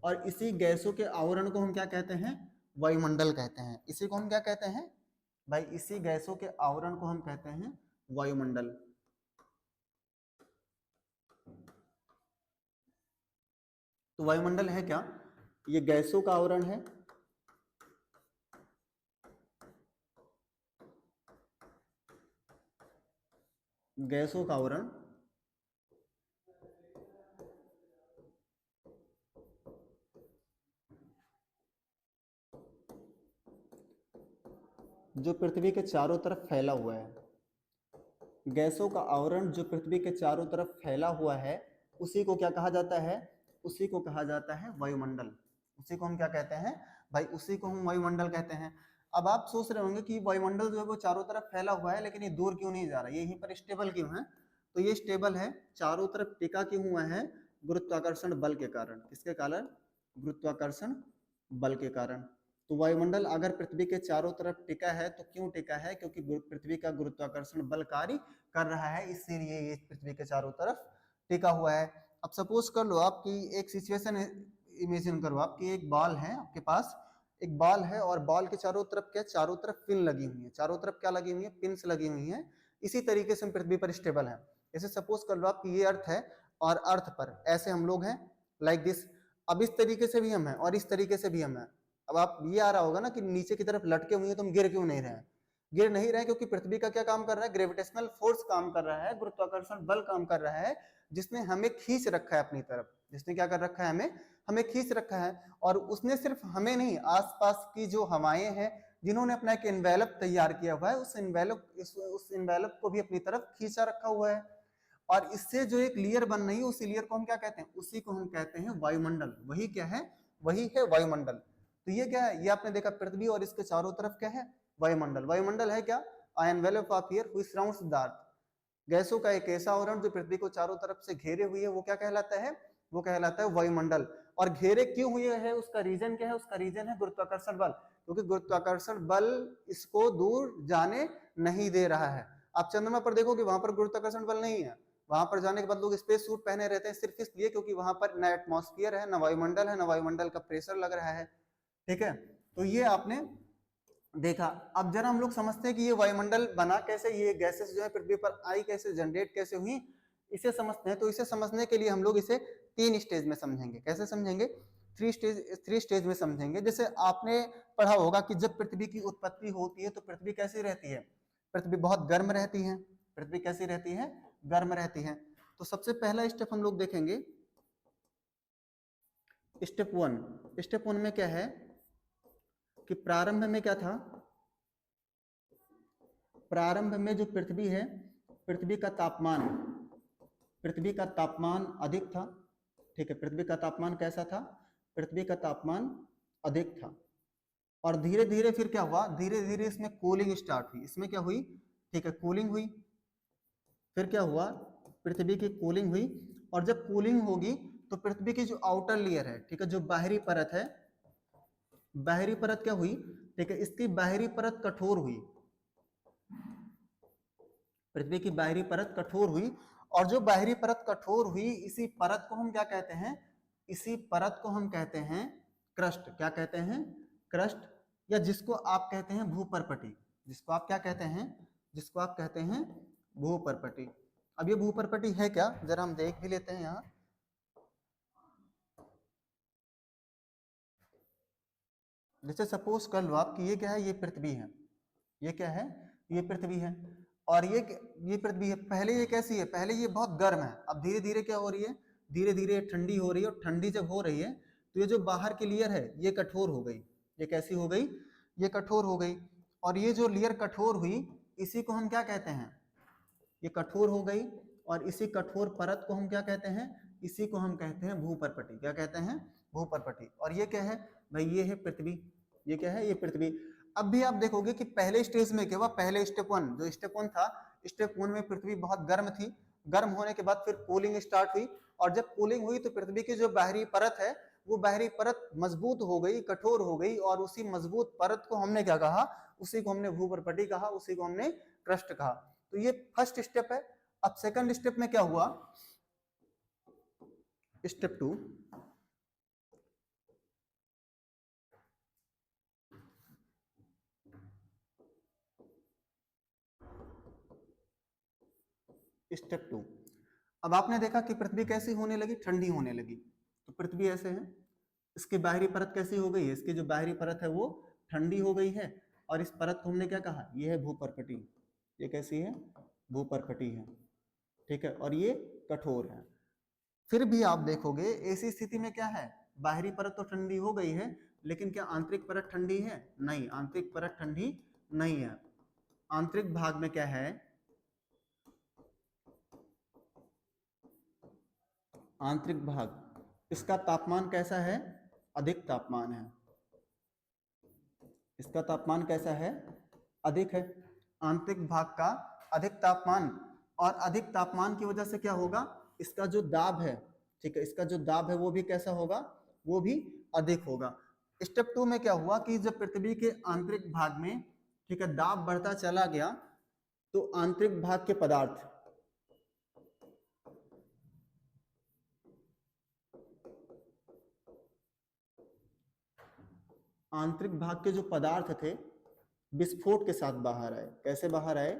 और इसी गैसों के आवरण को हम क्या कहते हैं, वायुमंडल कहते हैं। इसी को हम क्या कहते हैं भाई, इसी गैसों के आवरण को हम कहते हैं वायुमंडल। तो वायुमंडल है क्या, ये गैसों का आवरण है। गैसों का आवरण, जो पृथ्वी के चारों तरफ फैला हुआ है। गैसों का आवरण जो पृथ्वी के चारों तरफ फैला हुआ है, उसी को क्या कहा जाता है, उसी को कहा जाता है वायुमंडल। उसी को हम क्या कहते हैं भाई, उसी को हम वायुमंडल कहते हैं। अब आप सोच रहे होंगे कि वायुमंडल जो है वो चारों तरफ फैला हुआ है, लेकिन ये दूर क्यों नहीं जा रहा, ये यहीं पर स्टेबल क्यों है। तो ये स्टेबल है, चारों तरफ टिका क्यों हुआ है, गुरुत्वाकर्षण बल के कारण। किसके कारण, गुरुत्वाकर्षण बल के कारण। तो वायुमंडल अगर पृथ्वी के चारों तरफ टिका है तो क्यों टिका है, क्योंकि पृथ्वी का गुरुत्वाकर्षण बल कार्य कर रहा है, इसीलिए ये पृथ्वी के चारों तरफ टिका हुआ है। अब सपोज कर लो आपकी एक सिचुएशन इमेजिन करो, आपकी एक बॉल है, आपके पास एक बॉल है और बॉल के चारों तरफ क्या, चारों तरफ पिन लगी हुई है। चारों तरफ क्या लगी हुई है, पिन्स लगी हुई है। इसी तरीके से हम पृथ्वी पर स्टेबल है। जैसे सपोज कर लो आपकी ये अर्थ है और अर्थ पर ऐसे हम लोग हैं, लाइक दिस। अब इस तरीके से भी हम हैं और इस तरीके से भी हम हैं। अब आप ये आ रहा होगा ना कि नीचे की तरफ लटके हुए हैं, तुम गिर क्यों नहीं रहे हैं, गिर नहीं रहे क्योंकि पृथ्वी का क्या काम कर रहा है, ग्रेविटेशनल फोर्स काम कर रहा है, गुरुत्वाकर्षण बल काम कर रहा है, जिसने हमें खींच रखा है अपनी तरफ। जिसने क्या कर रखा है, हमें हमें खींच रखा है। और उसने सिर्फ हमें नहीं, आसपास की जो हवाएं हैं, जिन्होंने अपना एक इन्वेलप तैयार किया हुआ है, उस इन्वेलप को भी अपनी तरफ खींचा रखा हुआ है। और इससे जो एक लेयर बन रही है, उसी लेयर को हम क्या कहते हैं, उसी को हम कहते हैं वायुमंडल। वही क्या है, वही है वायुमंडल। तो ये क्या है, ये आपने देखा पृथ्वी और इसके चारों तरफ क्या है, वायुमंडल। वायुमंडल है क्या, ion envelope of air which surrounds the earth. गैसों का एक ऐसा आवरण जो पृथ्वी को चारों तरफ से घेरे हुई है, वो क्या कहलाता है, वो कहलाता है वायुमंडल। और घेरे क्यों हुए है, उसका रीजन क्या है, उसका रीजन है गुरुत्वाकर्षण बल। क्योंकि गुरुत्वाकर्षण बल इसको दूर जाने नहीं दे रहा है। आप चंद्रमा पर देखोगे, वहां पर गुरुत्वाकर्षण बल नहीं है। वहां पर जाने के बाद लोग स्पेस सूट पहने रहते हैं सिर्फ इसलिए क्योंकि वहां पर ना एटमॉस्फेयर है, ना वायुमंडल है, ना वायुमंडल का प्रेशर लग रहा है। ठीक है, तो ये आपने देखा। अब जरा हम लोग समझते हैं कि ये वायुमंडल बना कैसे, ये गैसेस जो है पृथ्वी पर आई कैसे, जनरेट कैसे हुई, इसे समझते हैं। तो इसे समझने के लिए हम लोग इसे 3 स्टेज में समझेंगे। कैसे समझेंगे, 3 स्टेज में समझेंगे। जैसे आपने पढ़ा होगा कि जब पृथ्वी की उत्पत्ति होती है तो पृथ्वी कैसी रहती है, पृथ्वी बहुत गर्म रहती है। पृथ्वी कैसी रहती है, गर्म रहती है। तो सबसे पहला स्टेप हम लोग देखेंगे, स्टेप 1। स्टेप 1 में क्या है कि प्रारंभ में क्या था, प्रारंभ में जो पृथ्वी है, पृथ्वी का तापमान अधिक था। ठीक है, पृथ्वी का तापमान कैसा था, पृथ्वी का तापमान अधिक था। और धीरे धीरे फिर क्या हुआ, धीरे धीरे इसमें कूलिंग स्टार्ट हुई। इसमें क्या हुई, ठीक है, कूलिंग हुई। फिर क्या हुआ, पृथ्वी की कूलिंग हुई। और जब कूलिंग होगी तो पृथ्वी की जो आउटर लेयर है, ठीक है, जो बाहरी परत है, बाहरी परत क्या हुई, ठीक है, इसकी बाहरी परत कठोर हुई। पृथ्वी की बाहरी परत कठोर हुई। और जो बाहरी परत कठोर हुई, इसी परत को हम क्या कहते हैं, इसी परत को हम कहते हैं क्रस्ट। क्या कहते हैं, क्रस्ट, या जिसको आप कहते हैं भूपर्पटी। जिसको आप क्या कहते हैं, जिसको आप कहते हैं भूपर्पटी। अब ये भूपर्पटी है क्या, जरा हम देख भी लेते हैं। यहाँ जैसे सपोज कर लो आप कि ये क्या है, ये पृथ्वी है। ये क्या है, ये पृथ्वी है। और ये पृथ्वी है। पहले ये कैसी है, पहले ये बहुत गर्म है। अब धीरे धीरे क्या हो रही है, धीरे धीरे ठंडी हो रही है। और ठंडी जब हो रही है तो ये जो बाहर की लेयर है ये कठोर हो गई। ये कैसी हो गई, ये कठोर हो गई। और ये जो लेयर कठोर हुई, इसी को हम क्या कहते हैं, ये कठोर हो गई, और इसी कठोर परत को हम क्या कहते हैं, इसी को हम कहते हैं भूपर्पटी। क्या कहते हैं, भूपर्पटी। और ये क्या है भाई, ये है पृथ्वी। ये क्या है, ये पृथ्वी। अब भी आप देखोगे कि पहले स्टेज में क्या हुआ, पहले स्टेप वन, जो स्टेप वन था, स्टेप वन में पृथ्वी बहुत गर्म थी। गर्म होने के बाद फिर कूलिंग स्टार्ट हुई, और जब कूलिंग हुई तो पृथ्वी की जो बाहरी परत है, वो बाहरी परत मजबूत हो गई, कठोर हो गई, और उसी मजबूत परत को हमने क्या कहा, उसी को हमने भूपर्पटी कहा, उसी को हमने क्रस्ट कहा। तो ये फर्स्ट स्टेप है। अब सेकंड स्टेप में क्या हुआ, स्टेप टू। स्टेप टू, अब आपने देखा कि पृथ्वी कैसी होने लगी, ठंडी होने लगी। तो पृथ्वी ऐसे है, इसकी बाहरी परत कैसी हो गई है, इसकी जो बाहरी परत है वो ठंडी हो गई है, और इस परत को हमने क्या कहा, ये है भूपर्पटी। ये कैसी है, भूपर्पटी है, ठीक है, और ये कठोर है। फिर भी आप देखोगे ऐसी स्थिति में क्या है, बाहरी परत तो ठंडी हो गई है, लेकिन क्या आंतरिक परत ठंडी है, नहीं, आंतरिक परत ठंडी नहीं है। आंतरिक भाग में क्या है, आंतरिक भाग, इसका तापमान कैसा है, अधिक तापमान है। इसका तापमान कैसा है, अधिक है। आंतरिक भाग का अधिक तापमान, और अधिक तापमान की वजह से क्या होगा, इसका जो दाब है, ठीक है, इसका जो दाब है वो भी कैसा होगा, वो भी अधिक होगा। स्टेप टू में क्या हुआ कि जब पृथ्वी के आंतरिक भाग में, ठीक है, दाब बढ़ता चला गया, तो आंतरिक भाग के पदार्थ, आंतरिक भाग के जो पदार्थ थे विस्फोट के साथ बाहर आए। कैसे बाहर आए,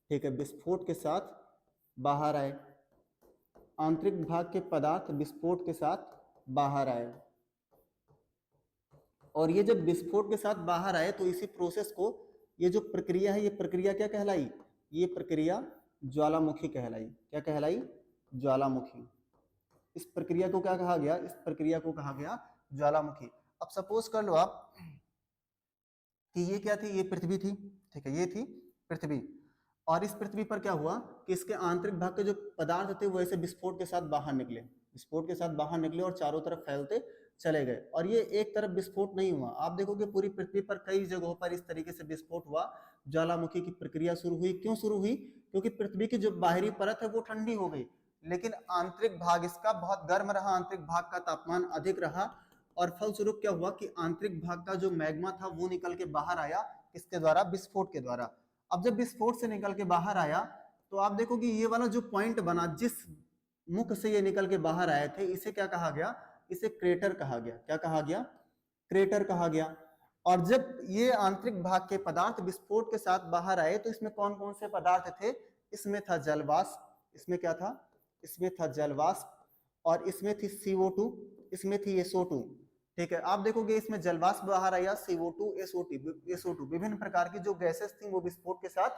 ठीक है, विस्फोट के साथ बाहर आए। आंतरिक भाग के पदार्थ विस्फोट के साथ बाहर आए, और ये जब विस्फोट के साथ बाहर आए तो इसी प्रोसेस को, ये जो प्रक्रिया है, ये प्रक्रिया क्या कहलाई, ये प्रक्रिया ज्वालामुखी कहलाई। क्या कहलाई, ज्वालामुखी। इस प्रक्रिया को क्या कहा गया, इस प्रक्रिया को कहा गया ज्वालामुखी। अब सपोज कर लो आप कि ये क्या थी, ये पृथ्वी थी, ठीक है, ये थी पृथ्वी, और इस पृथ्वी पर क्या हुआ कि इसके आंतरिक भाग के जो पदार्थ थे वो ऐसे विस्फोट के साथ बाहर निकले, विस्फोट के साथ बाहर निकले और चारों तरफ फैलते चले गए। और ये एक तरफ विस्फोट नहीं हुआ, आप देखोगे पूरी पृथ्वी पर कई जगहों पर इस तरीके से विस्फोट हुआ, ज्वालामुखी की प्रक्रिया शुरू हुई। क्यों शुरू हुई, क्योंकि पृथ्वी की जो बाहरी परत है वो ठंडी हो गई, लेकिन आंतरिक भाग इसका बहुत गर्म रहा, आंतरिक भाग का तापमान अधिक रहा, और फलस्वरूप क्या हुआ कि आंतरिक भाग का जो मैग्मा था वो निकल के बाहर आया, किसके द्वारा, विस्फोट के द्वारा। अब जब विस्फोट से निकल के बाहर आया तो आप देखोगे ये वाला जो पॉइंट बना, जिस मुख से ये निकल के बाहर आए थे, इसे क्या कहा गया, इसे क्रेटर कहा गया। क्या कहा गया, क्रेटर कहा गया। और जब ये आंतरिक भाग के पदार्थ विस्फोट के साथ बाहर आए तो इसमें कौन कौन से पदार्थ थे, इसमें था जलवाष्प, इसमें क्या था, इसमें था जलवाष्प, और इसमें थी CO2, इसमें थी SO2, ठीक है। आप देखोगे इसमें जलवाष्प बाहर आया, CO2, SO2 विभिन्न प्रकार की जो गैसेस थी वो विस्फोट के साथ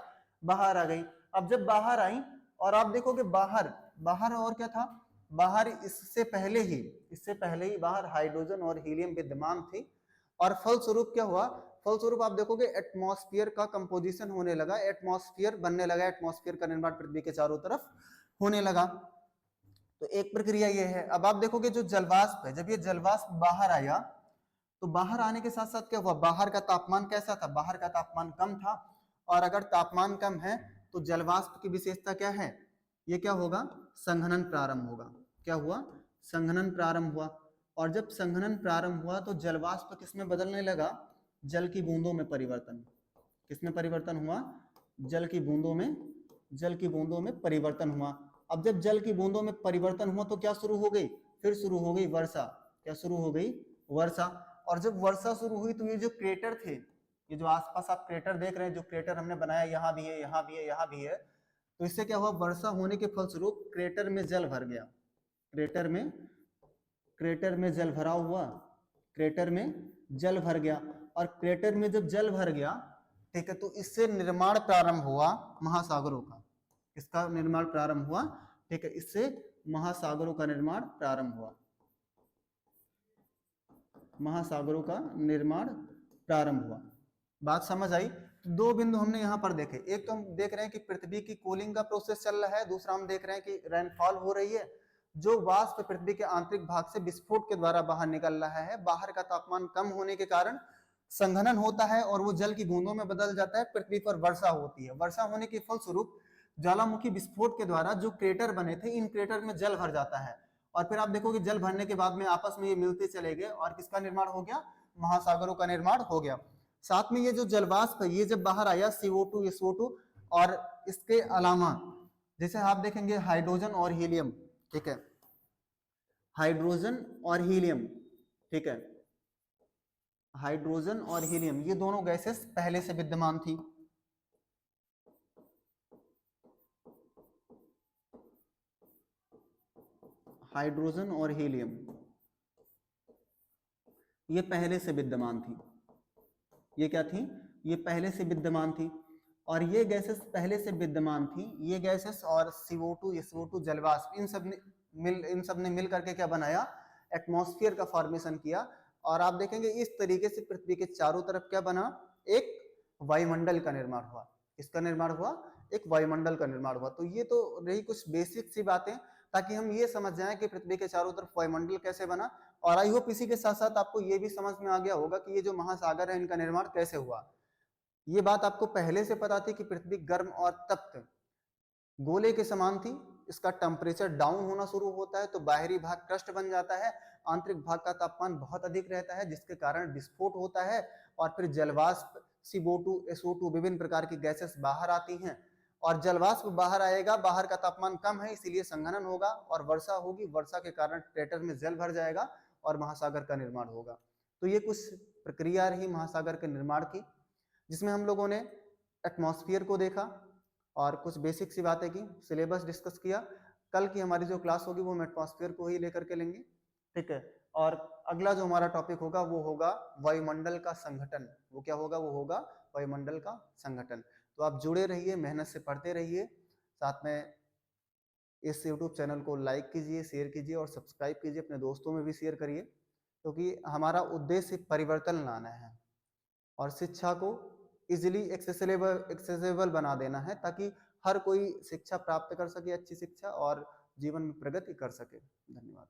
बाहर आ गई। अब जब बाहर आई, और आप देखोगे बाहर, बाहर और क्या था, बाहर इससे पहले ही बाहर हाइड्रोजन और हीलियम विद्यमान थी, और फलस्वरूप क्या हुआ, फलस्वरूप आप देखोगे एटमॉस्फेयर का कंपोजिशन होने लगा, एटमॉस्फेयर बनने लगा, एटमॉस्फेयर का निर्माण पृथ्वी के चारों तरफ होने लगा। तो एक प्रक्रिया ये है। अब आप देखोगे जो जलवाष्प है, जब ये जलवाष्प बाहर आया तो बाहर आने के साथ साथ क्या हुआ, बाहर का तापमान कैसा था, बाहर का तापमान कम था, और अगर तापमान कम है तो जलवाष्प की विशेषता क्या है, ये क्या होगा, संघनन प्रारंभ होगा। क्या हुआ, संघनन प्रारंभ हुआ, और जब संघनन प्रारंभ हुआ तो जलवाष्प किसमें बदलने लगा, जल की बूंदों में परिवर्तन। किसमें परिवर्तन हुआ, जल की बूंदों में, जल की बूंदों में परिवर्तन हुआ। अब जब जल की बूंदों में परिवर्तन हुआ तो क्या शुरू हो गई, फिर शुरू हो गई वर्षा। क्या शुरू हो गई, वर्षा। और जब वर्षा शुरू हुई तो ये जो क्रेटर थे, ये जो आसपास आप क्रेटर देख रहे हैं, जो क्रेटर हमने बनाया, यहाँ भी है, यहाँ भी है, यहाँ भी है, तो इससे क्या हुआ, वर्षा होने के फलस्वरूप क्रेटर में जल भर गया, क्रेटर में जल भराव हुआ, क्रेटर में जल भर गया, और क्रेटर में जब जल भर गया, ठीक है, तो इससे निर्माण प्रारंभ हुआ महासागरों का। इसका निर्माण प्रारंभ हुआ, ठीक है, इससे महासागरों का निर्माण प्रारंभ हुआ, महासागरों का निर्माण प्रारंभ हुआ। बात समझ आई। तो दो बिंदु हमने यहाँ पर देखे, एक तो हम देख रहे हैं कि पृथ्वी की कूलिंग का प्रोसेस चल रहा है, दूसरा हम देख रहे हैं कि रेनफॉल हो रही है, जो वाष्प पृथ्वी के आंतरिक भाग से विस्फोट के द्वारा बाहर निकल रहा है। बाहर का तापमान कम होने के कारण संघनन होता है और वो जल की बूंदों में बदल जाता है, पृथ्वी पर वर्षा होती है। वर्षा होने के फलस्वरूप ज्वालामुखी विस्फोट के द्वारा जो क्रेटर बने थे, इन क्रेटर में जल भर जाता है और फिर आप देखोगे जल भरने के बाद में आपस में ये मिलते चले गए और किसका निर्माण हो गया, महासागरों का निर्माण हो गया। साथ में ये जो जलवाष्प है ये जब बाहर आया CO2 SO2 और इसके अलावा जैसे आप देखेंगे हाइड्रोजन और हीलियम, ठीक है, हाइड्रोजन और हीलियम, ठीक है, हाइड्रोजन और हीलियम ये दोनों गैसेस पहले से विद्यमान थी। हाइड्रोजन और हीलियम ये पहले से विद्यमान थी। ये क्या थी, ये पहले से विद्यमान थी और ये गैसेस पहले से विद्यमान थी। ये गैसेस और CO2 SO2 जलवाष्प इन सब ने मिल करके क्या बनाया, एटमॉस्फेयर का फॉर्मेशन किया। और आप देखेंगे इस तरीके से पृथ्वी के चारों तरफ क्या बना, एक वायुमंडल का निर्माण हुआ। किसका निर्माण हुआ, एक वायुमंडल का निर्माण हुआ। तो ये तो रही कुछ बेसिक सी बातें, ताकि हम ये समझ जाएं कि पृथ्वी के चारों तरफ वायुमंडल कैसे बना। और आई होप इसी के साथ साथ आपको ये भी समझ में आ गया होगा कि ये जो महासागर है इनका निर्माण कैसे हुआ। ये बात आपको पहले से पता थी कि पृथ्वी गर्म और तप्त गोले के समान थी। इसका टेम्परेचर डाउन होना शुरू होता है तो बाहरी भाग क्रस्ट बन जाता है, आंतरिक भाग का तापमान बहुत अधिक रहता है जिसके कारण विस्फोट होता है और फिर जलवाष्प CO2 SO2 विभिन्न प्रकार की गैसेस बाहर आती हैं और जलवाष्प बाहर आएगा, बाहर का तापमान कम है इसीलिए संघनन होगा और वर्षा होगी, वर्षा के कारण क्रेटर में जल भर जाएगा और महासागर का निर्माण होगा। तो ये कुछ प्रक्रिया रही महासागर के निर्माण की, जिसमें हम लोगों ने एटमॉस्फेयर को देखा और कुछ बेसिक सी बातें की, सिलेबस डिस्कस किया। कल की हमारी जो क्लास होगी वो हम एटमॉस्फेयर को ही लेकर के लेंगे, ठीक है। और अगला जो हमारा टॉपिक होगा वो होगा वायुमंडल का संघटन। वो क्या होगा, वो होगा वायुमंडल का संघटन। तो आप जुड़े रहिए, मेहनत से पढ़ते रहिए, साथ में इस YouTube चैनल को लाइक कीजिए, शेयर कीजिए और सब्सक्राइब कीजिए, अपने दोस्तों में भी शेयर करिए, क्योंकि हमारा उद्देश्य परिवर्तन लाना है और शिक्षा को इजिली एक्सेसिबल बना देना है, ताकि हर कोई शिक्षा प्राप्त कर सके, अच्छी शिक्षा, और जीवन में प्रगति कर सके। धन्यवाद।